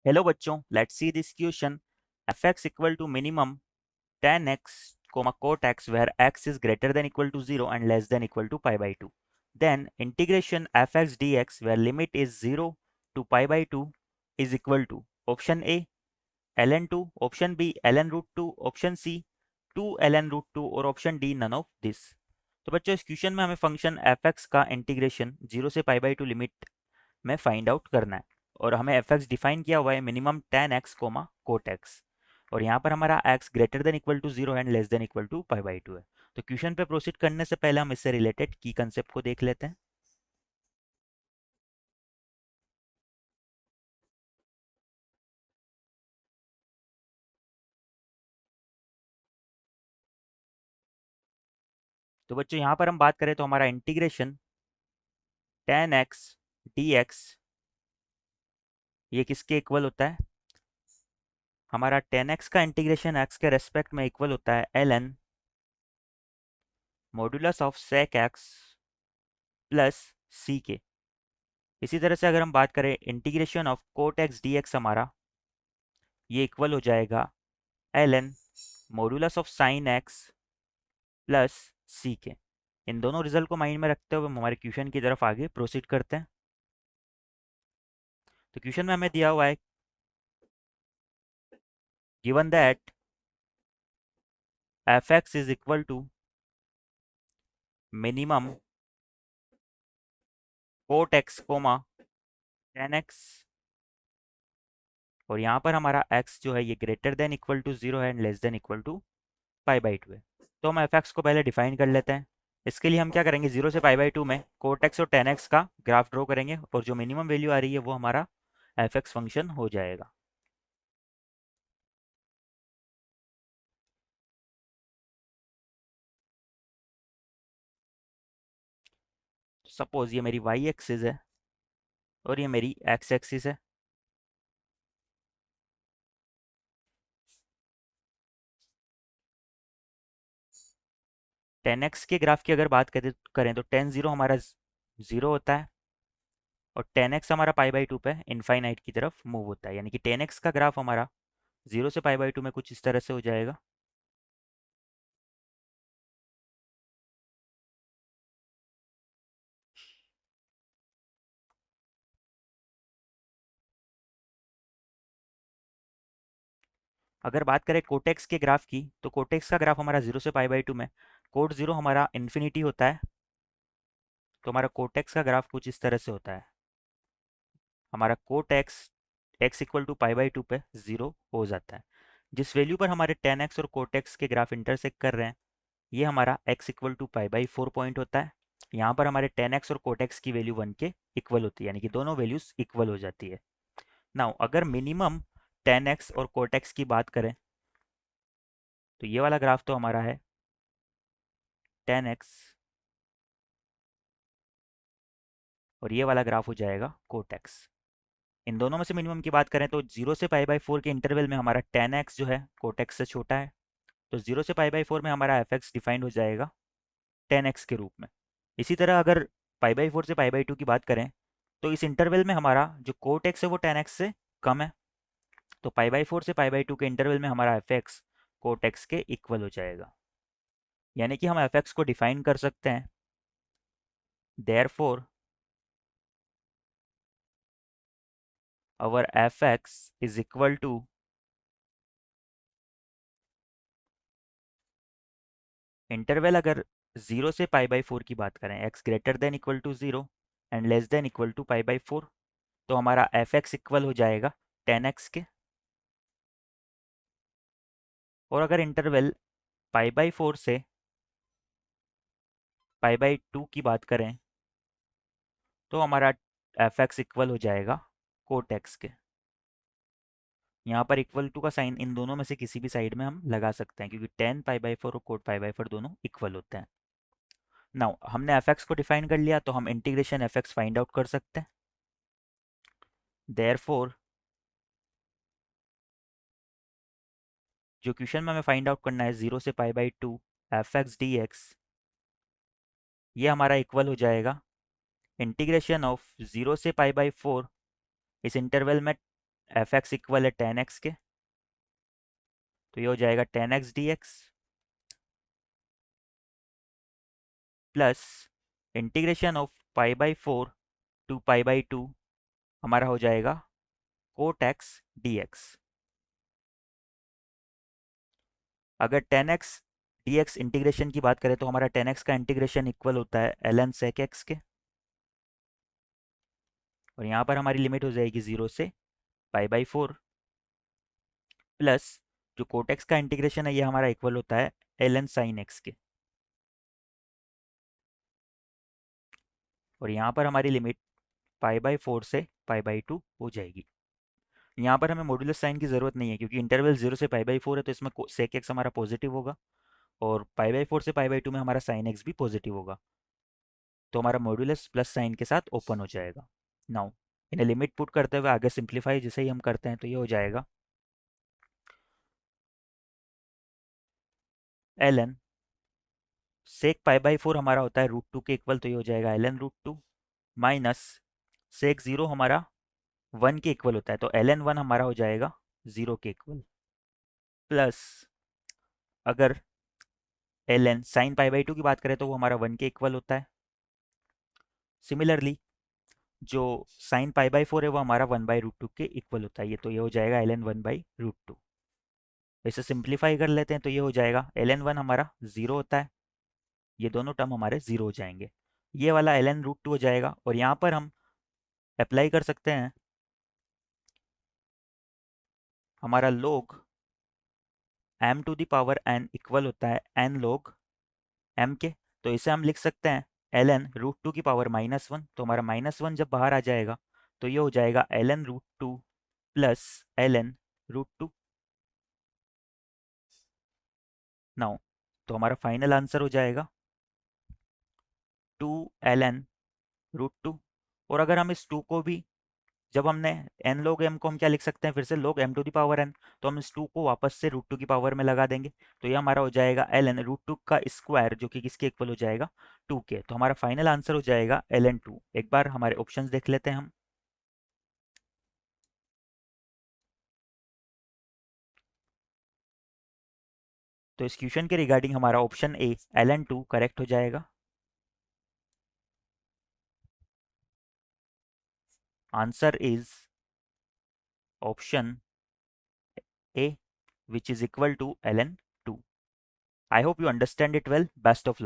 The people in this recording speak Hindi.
हेलो बच्चों, let's see this question. fx equal to minimum tan x cot x where x is greater than equal to 0 and less than equal to pi by 2. Then integration fx dx where limit is 0 to pi by 2 is equal to option A ln 2, option B ln root 2, option C 2 ln root 2 और option D none of this। तो बच्चों इस क्वेश्चन में हमें फंक्शन fx का इंटीग्रेशन 0 से pi by 2 लिमिट में फाइंड आउट करना है और हमें एफ एक्स डिफाइन किया हुआ है minimum tan x comma cot x और यहाँ पर हमारा x greater than equal to zero and less than equal to pi by two है। तो क्वेश्चन पे प्रोसीड करने से पहले हम इससे रिलेटेड की कंसेप्ट को देख लेते हैं। तो बच्चों यहाँ पर हम बात करें तो हमारा integration tan x d x ये किसके इक्वल होता है? हमारा टेन एक्स का इंटीग्रेशन एक्स के रेस्पेक्ट में इक्वल होता है l n modulus of sec x plus c के। इसी तरह से अगर हम बात करें integration of cot x d x हमारा ये इक्वल हो जाएगा l n modulus of sine x plus c के। इन दोनों रिजल्ट को माइंड में रखते हुए हम हमारे क्वेश्चन की तरफ आगे प्रोसीड करते हैं। तो क्वेश्चन में हमें दिया हुआ है given that f x is equal to minimum cot x comma tan x और यहाँ पर हमारा x जो है ये greater than equal to zero है and less than equal to pi by two है। तो हम एफ एक्स को पहले डिफाइन कर लेते हैं। इसके लिए हम क्या करेंगे, जीरो से पाई बाई टू में कोट एक्स और टेन एक्स का ग्राफ ड्रॉ करेंगे और जो मिनिमम वैल्यू आ रही है वो हमारा एफ एक्स फंक्शन हो जाएगा। सपोज ये मेरी वाई एक्सिस है और ये मेरी एक्स एक्सिस है। टेन एक्स के ग्राफ की अगर बात करें तो टेन जीरो हमारा जीरो होता है और टेन एक्स हमारा पाई बाई टू पे इनफाइनाइट की तरफ मूव होता है, यानी कि टेन एक्स का ग्राफ हमारा जीरो से पाई बाई टू में कुछ इस तरह से हो जाएगा। अगर बात करें कोटेक्स के ग्राफ की तो कोटेक्स का ग्राफ हमारा जीरो से पाई बाई टू में कोट जीरो हमारा इन्फिनिटी होता है। तो हमारा कोटेक्स का ग्राफ कुछ इस तरह से होता है। हमारा cot x x equal to pi by two पे जीरो हो जाता है। जिस वैल्यू पर हमारे टेन एक्स और कोटेक्स के ग्राफ इंटरसेक्ट कर रहे हैं ये हमारा x equal to pi by four point होता है। यहाँ पर हमारे टेन एक्स और कोटेक्स की वैल्यू वन के इक्वल होती है, यानी कि दोनों वैल्यूज इक्वल हो जाती है। नाउ अगर मिनिमम टेन एक्स और कोटेक्स की बात करें तो ये वाला ग्राफ तो हमारा है टेन एक्स और ये वाला ग्राफ हो जाएगा कोटेक्स। इन दोनों में से मिनिमम की बात करें तो जीरो से पाई बाई फोर के इंटरवल में हमारा टेन एक्स जो है कोटेक्स से छोटा है। तो जीरो से पाई बाई फोर में हमारा एफ एक्स डिफाइंड हो जाएगा टेन एक्स के रूप में। इसी तरह अगर पाई बाई फोर से पाई बाई टू की बात करें तो इस इंटरवल में हमारा जो कोट एक्स है वो टेन एक्स से कम है। तो पाई बाई फोर से पाई बाई टू के इंटरवल में हमारा एफ एक्स कोट एक्स के इक्वल हो जाएगा, यानी कि हम एफ एक्स को डिफाइन कर सकते हैं therefore our f x is equal to interval अगर जीरो से पाई बाई फोर की बात करें x greater than equal to zero and less than equal to pi by four तो हमारा एफ एक्स इक्वल हो जाएगा टेन एक्स के। और अगर इंटरवल पाई बाई फोर से पाई बाई टू की बात करें तो हमारा एफ एक्स इक्वल हो जाएगा कोट एक्स के। यहाँ पर इक्वल टू का साइन इन दोनों में से किसी भी साइड में हम लगा सकते हैं क्योंकि टेन पाई बाई फोर और कोट पाई बाई फोर दोनों इक्वल होते हैं। नाउ हमने एफ एक्स को डिफाइन कर लिया तो हम integration F x find out कर सकते हैं। देयर फोर जो क्वेश्चन में हमें फाइंड आउट करना है जीरो से pi by two f x d x ये हमारा इक्वल हो जाएगा इंटीग्रेशन ऑफ जीरो से पाई बाई फोर इस इंटरवल में एफ एक्स इक्वल है 10x के, तो ये हो जाएगा 10x dx plus integration of pi by 4 to pi by 2 हमारा हो जाएगा कोट एक्स dx। अगर 10x dx इंटीग्रेशन की बात करें तो हमारा 10x का इंटीग्रेशन इक्वल होता है ln sec x के, और यहाँ पर हमारी लिमिट हो जाएगी 0 से पाई बाई 4 प्लस जो कोट एक्स का इंटीग्रेशन है ये हमारा इक्वल होता है ln sin x के, और यहाँ पर हमारी लिमिट पाई बाई 4 से पाई बाई 2 हो जाएगी। यहाँ पर हमें मॉड्यूलस साइन की ज़रूरत नहीं है क्योंकि इंटरवल 0 से पाई बाई 4 है, तो इसमें सेक एक्स हमारा पॉजिटिव होगा और पाई बाई 4 से पाई बाई 2 में हमारा साइन एक्स भी पॉजिटिव होगा, तो हमारा मॉड्यूलस प्लस साइन के साथ ओपन हो जाएगा। नाउ इन्हें लिमिट पुट करते हुए आगे सिंप्लीफाई जैसे ही हम करते हैं तो ये हो जाएगा ln सेक पाई बाई 4 हमारा होता है √2 के इक्वल, तो ये हो जाएगा ln√2 माइनस सेक 0 हमारा 1 के इक्वल होता है, तो ln 1 हमारा हो जाएगा 0 के इक्वल, प्लस अगर ln साइन पाई बाई 2 की बात करें तो वो हमारा 1 के इक्वल होता है। सिमिलरली जो साइन पाई बाई 4 है वो हमारा 1/√2 के इक्वल होता है, ये तो ये हो जाएगा ln 1/√2। इसे सिंप्लीफाई कर लेते हैं तो ये हो जाएगा ln 1 हमारा 0 होता है, ये दोनों टर्म हमारे 0 हो जाएंगे, ये वाला ln√2 हो जाएगा, और यहाँ पर हम अप्लाई कर सकते हैं हमारा log m to the power n equal होता है n log m के, तो इसे हम लिख सकते हैं ln√2 की पावर -1, तो हमारा -1 जब बाहर आ जाएगा तो ये हो जाएगा ln√2 प्लस ln√2। नाउ तो हमारा फाइनल आंसर हो जाएगा 2 ln√2, और अगर हम इस 2 को भी जब हमने n log m को हम क्या लिख सकते हैं फिर से log m to the power n, तो हम इस 2 को वापस से √2 की पावर में लगा देंगे, तो ये हमारा हो जाएगा ln√2 का स्क्वायर जो कि किसके इक्वल हो जाएगा 2 के, तो हमारा फाइनल आंसर हो जाएगा ln2। एक बार हमारे ऑप्शंस देख लेते हैं हम। तो इस क्वेश्चन के रिगार्डिंग हमारा ऑप्शन ए ln2 करेक्ट हो जाएगा। Answer is option A which is equal to ln2। I hope you understand it well. Best of luck.